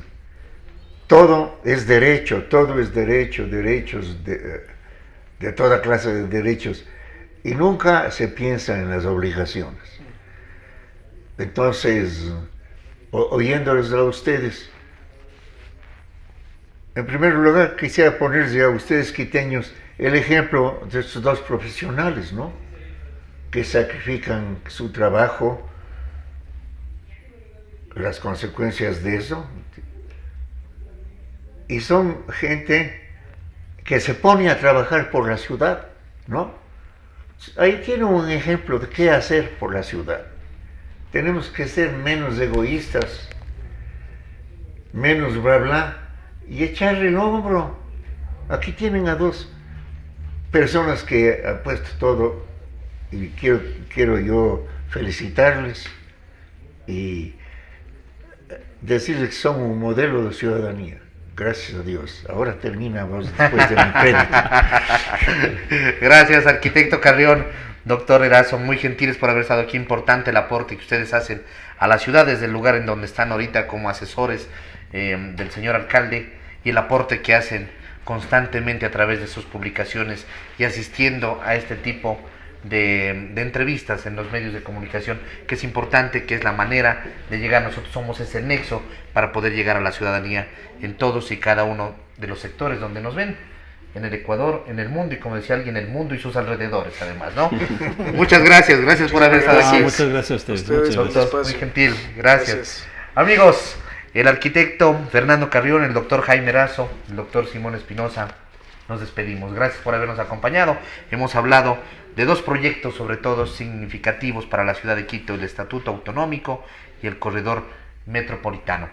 todo es derecho, derechos de toda clase de derechos, y nunca se piensa en las obligaciones. Entonces, oyéndoles a ustedes, en primer lugar quisiera ponerles a ustedes quiteños el ejemplo de estos 2 profesionales, ¿no? Que sacrifican su trabajo, las consecuencias de eso, y son gente que se pone a trabajar por la ciudad, ¿no? Ahí tiene un ejemplo de qué hacer por la ciudad. Tenemos que ser menos egoístas, menos bla bla, y echarle el hombro. Aquí tienen a 2 personas que han puesto todo, y quiero yo felicitarles y decirles que son un modelo de ciudadanía. Gracias a Dios. Ahora terminamos después de mi crédito. Gracias, arquitecto Carrión, doctor Erazo, muy gentiles por haber estado aquí. Importante el aporte que ustedes hacen a la ciudad desde el lugar en donde están ahorita como asesores del señor alcalde, y el aporte que hacen constantemente a través de sus publicaciones y asistiendo a este tipo de entrevistas en los medios de comunicación, que es importante, que es la manera de llegar. Nosotros somos ese nexo para poder llegar a la ciudadanía en todos y cada uno de los sectores donde nos ven, en el Ecuador, en el mundo, y como decía alguien, el mundo y sus alrededores además, ¿no? Muchas gracias por haber estado aquí. Muchas gracias a ustedes. Doctor, muy gentil, gracias. Amigos, el arquitecto Fernando Carrión, el doctor Jaime Erazo, el doctor Simón Espinosa, nos despedimos. Gracias por habernos acompañado. Hemos hablado de 2 proyectos, sobre todo significativos para la ciudad de Quito: el Estatuto Autonómico y el Corredor Metropolitano.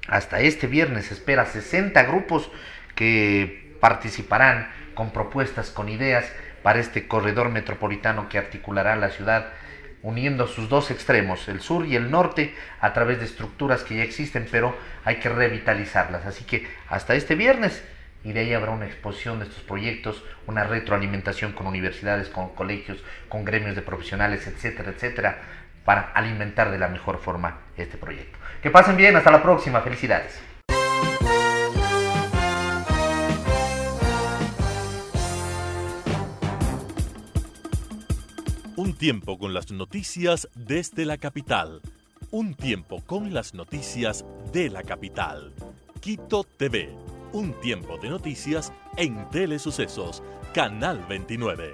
Hasta este viernes se espera 60 grupos que participarán con propuestas, con ideas para este corredor metropolitano que articulará la ciudad, uniendo sus 2 extremos, el sur y el norte, a través de estructuras que ya existen, pero hay que revitalizarlas. Así que hasta este viernes, y de ahí habrá una exposición de estos proyectos, una retroalimentación con universidades, con colegios, con gremios de profesionales, etcétera, etcétera, para alimentar de la mejor forma este proyecto. Que pasen bien, hasta la próxima, felicidades. Un tiempo con las noticias desde la capital. Un tiempo con las noticias de la capital. Quito TV. Un tiempo de noticias en Telesucesos, Canal 29.